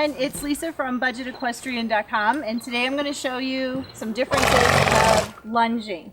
everyone, it's Lisa from budgetequestrian.com, and today I'm going to show you some differences of lunging.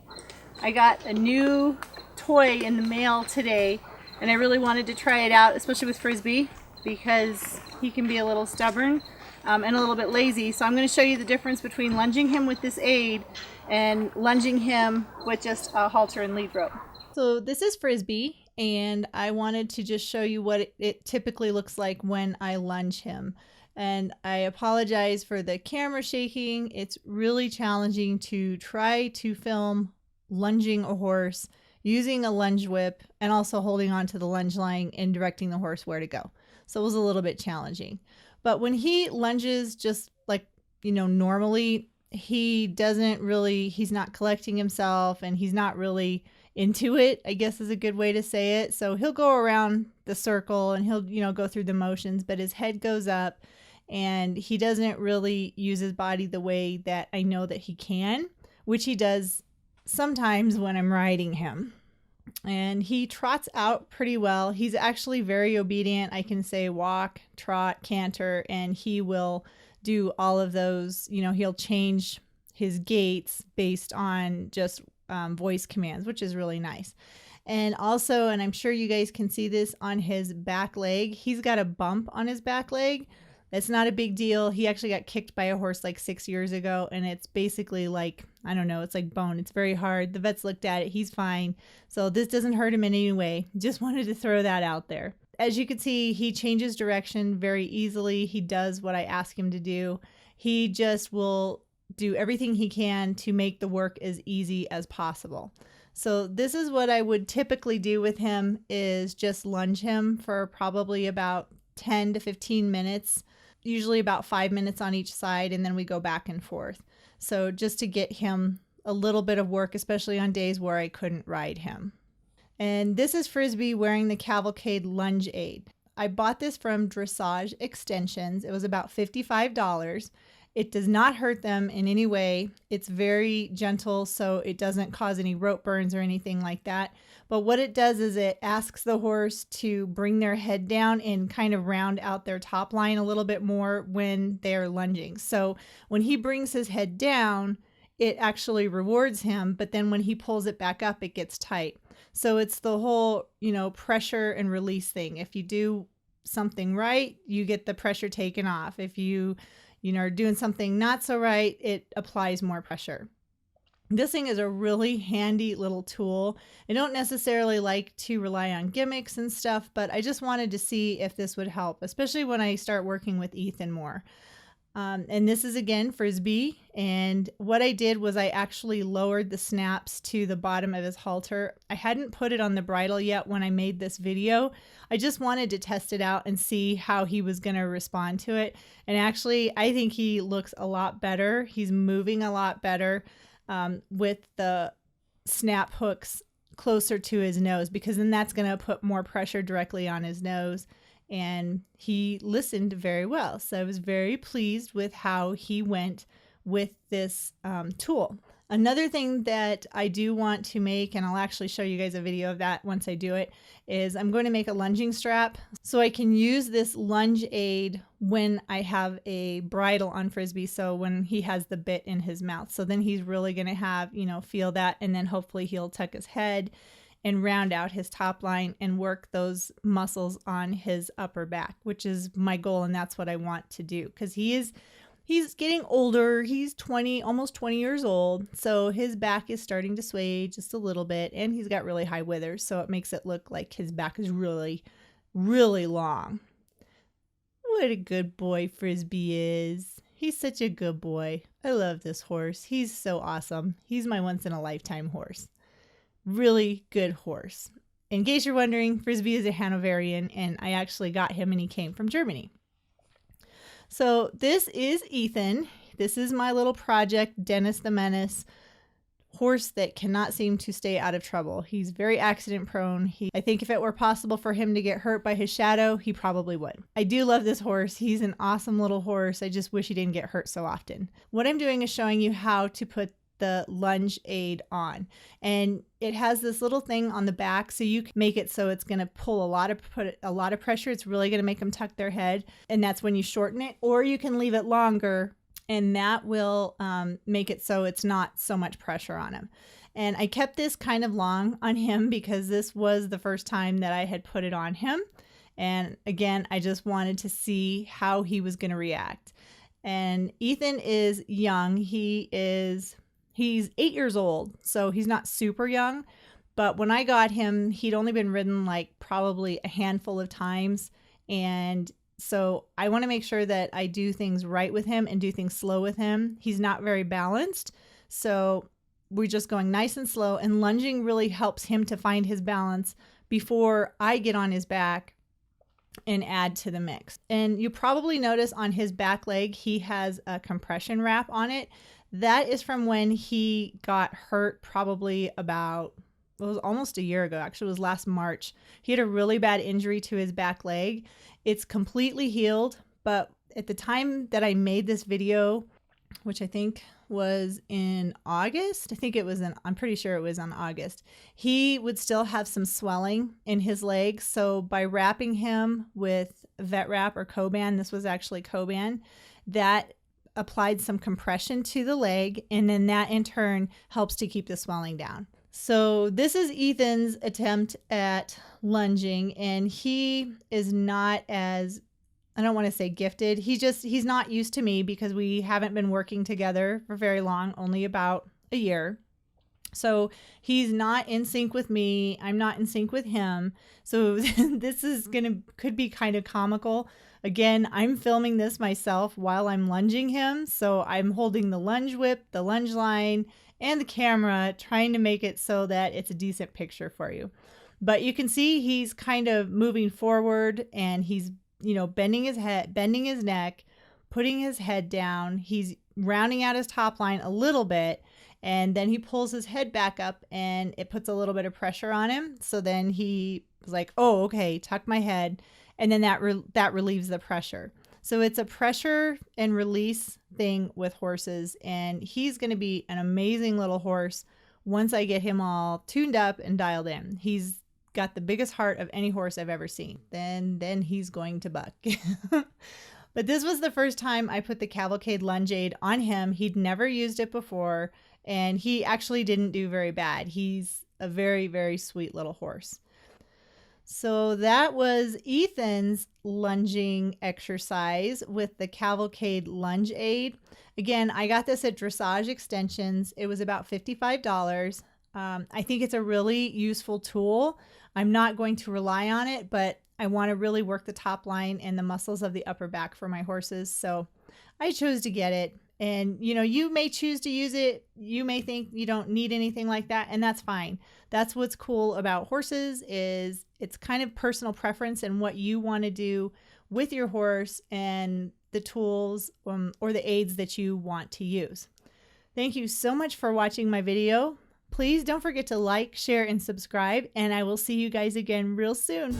I got a new toy in the mail today and I really wanted to try it out, especially with Frisby, because he can be a little stubborn and a little bit lazy. So I'm going to show you the difference between lunging him with this aid and lunging him with just a halter and lead rope. So this is Frisby, and I wanted to just show you what it typically looks like when I lunge him. And I apologize for the camera shaking. It's really challenging to try to film lunging a horse using a lunge whip and also holding on to the lunge line and directing the horse where to go. So it was a little bit challenging. But when he lunges just like, normally, he's not collecting himself and he's not really into it, I guess is a good way to say it. So he'll go around the circle and he'll, go through the motions, but his head goes up and he doesn't really use his body the way that I know that he can, which he does sometimes when I'm riding him. And he trots out pretty well. He's actually very obedient. I can say walk, trot, canter, and he will do all of those. He'll change his gaits based on just voice commands, which is really nice. And also, and I'm sure you guys can see this on his back leg, he's got a bump on his back leg. It's not a big deal. He actually got kicked by a horse like 6 years ago, and it's basically like, I don't know, it's like bone. It's very hard. The vets looked at it. He's fine. So this doesn't hurt him in any way. Just wanted to throw that out there. As you can see, he changes direction very easily. He does what I ask him to do. He just will do everything he can to make the work as easy as possible. So this is what I would typically do with him, is just lunge him for probably about 10 to 15 minutes, usually about 5 minutes on each side, and then we go back and forth. So just to get him a little bit of work, especially on days where I couldn't ride him. And this is Frisby wearing the Kavalkade lunge aid. I bought this from Dressage Extensions. It was about $55. It does not hurt them in any way. It's very gentle, so it doesn't cause any rope burns or anything like that. But what it does is it asks the horse to bring their head down and kind of round out their top line a little bit more when they're lunging. So when he brings his head down, it actually rewards him, but then when he pulls it back up, it gets tight. So it's the whole, pressure and release thing. If you do something right, you get the pressure taken off. If you are doing something not so right, it applies more pressure. This thing is a really handy little tool. I don't necessarily like to rely on gimmicks and stuff, but I just wanted to see if this would help, especially when I start working with Ethan more. And this is again Frisby, and what I did was I actually lowered the snaps to the bottom of his halter. I hadn't put it on the bridle yet when I made this video. I just wanted to test it out and see how he was going to respond to it. And actually, I think he looks a lot better. He's moving a lot better with the snap hooks closer to his nose, because then that's going to put more pressure directly on his nose. And he listened very well. So I was very pleased with how he went with this tool. Another thing that I do want to make, and I'll actually show you guys a video of that once I do it, is I'm going to make a lunging strap so I can use this lunge aid when I have a bridle on Frisby. So when he has the bit in his mouth, so then he's really going to have, feel that, and then hopefully he'll tuck his head and round out his top line and work those muscles on his upper back, which is my goal. And that's what I want to do, because he's getting older. He's almost 20 years old. So his back is starting to sway just a little bit, and he's got really high withers. So it makes it look like his back is really, really long. What a good boy Frisby is. He's such a good boy. I love this horse. He's so awesome. He's my once in a lifetime horse. Really good horse. In case you're wondering, Frisby is a Hanoverian, and I actually got him and he came from Germany. So this is Ethan. This is my little project, Dennis the Menace, horse that cannot seem to stay out of trouble. He's very accident prone. I think if it were possible for him to get hurt by his shadow, he probably would. I do love this horse. He's an awesome little horse. I just wish he didn't get hurt so often. What I'm doing is showing you how to put the lunge aid on, and it has this little thing on the back, so you can make it so it's going to pull put a lot of pressure. It's really going to make them tuck their head, and that's when you shorten it. Or you can leave it longer, and that will make it so it's not so much pressure on him. And I kept this kind of long on him because this was the first time that I had put it on him. And again, I just wanted to see how he was going to react. And Ethan is young. He's 8 years old, so he's not super young. But when I got him, he'd only been ridden like probably a handful of times. And so I want to make sure that I do things right with him and do things slow with him. He's not very balanced. So we're just going nice and slow, and lunging really helps him to find his balance before I get on his back and add to the mix. And you probably notice on his back leg, he has a compression wrap on it. That is from when he got hurt probably about, it was almost a year ago. Actually, it was last March. He had a really bad injury to his back leg. It's completely healed, but at the time that I made this video, which I think was in August. I'm pretty sure it was in August. He would still have some swelling in his legs. So by wrapping him with vet wrap or Coban, this was actually Coban, that applied some compression to the leg. And then that in turn helps to keep the swelling down. So this is Ethan's attempt at lunging, and he is not as, I don't want to say gifted. He's not used to me because we haven't been working together for very long, only about a year. So he's not in sync with me. I'm not in sync with him. So this is could be kind of comical. Again, I'm filming this myself while I'm lunging him. So I'm holding the lunge whip, the lunge line, and the camera, trying to make it so that it's a decent picture for you. But you can see he's kind of moving forward, and he's bending his head, bending his neck, putting his head down. He's rounding out his top line a little bit, and then he pulls his head back up, and it puts a little bit of pressure on him. So then he was like, oh, okay, tuck my head. And then that relieves the pressure. So it's a pressure and release thing with horses, and he's going to be an amazing little horse once I get him all tuned up and dialed in. He's got the biggest heart of any horse I've ever seen. Then he's going to buck. But this was the first time I put the Kavalkade lunge aid on him. He'd never used it before, and he actually didn't do very bad. He's a very, very sweet little horse. So that was Ethan's lunging exercise with the Kavalkade lunge aid. Again, I got this at Dressage Extensions. It was about $55. I think it's a really useful tool. I'm not going to rely on it, but I want to really work the top line and the muscles of the upper back for my horses. So I chose to get it. And, you may choose to use it. You may think you don't need anything like that, and that's fine. That's what's cool about horses, is it's kind of personal preference and what you want to do with your horse and the tools or the aids that you want to use. Thank you so much for watching my video. Please don't forget to like, share, and subscribe, and I will see you guys again real soon.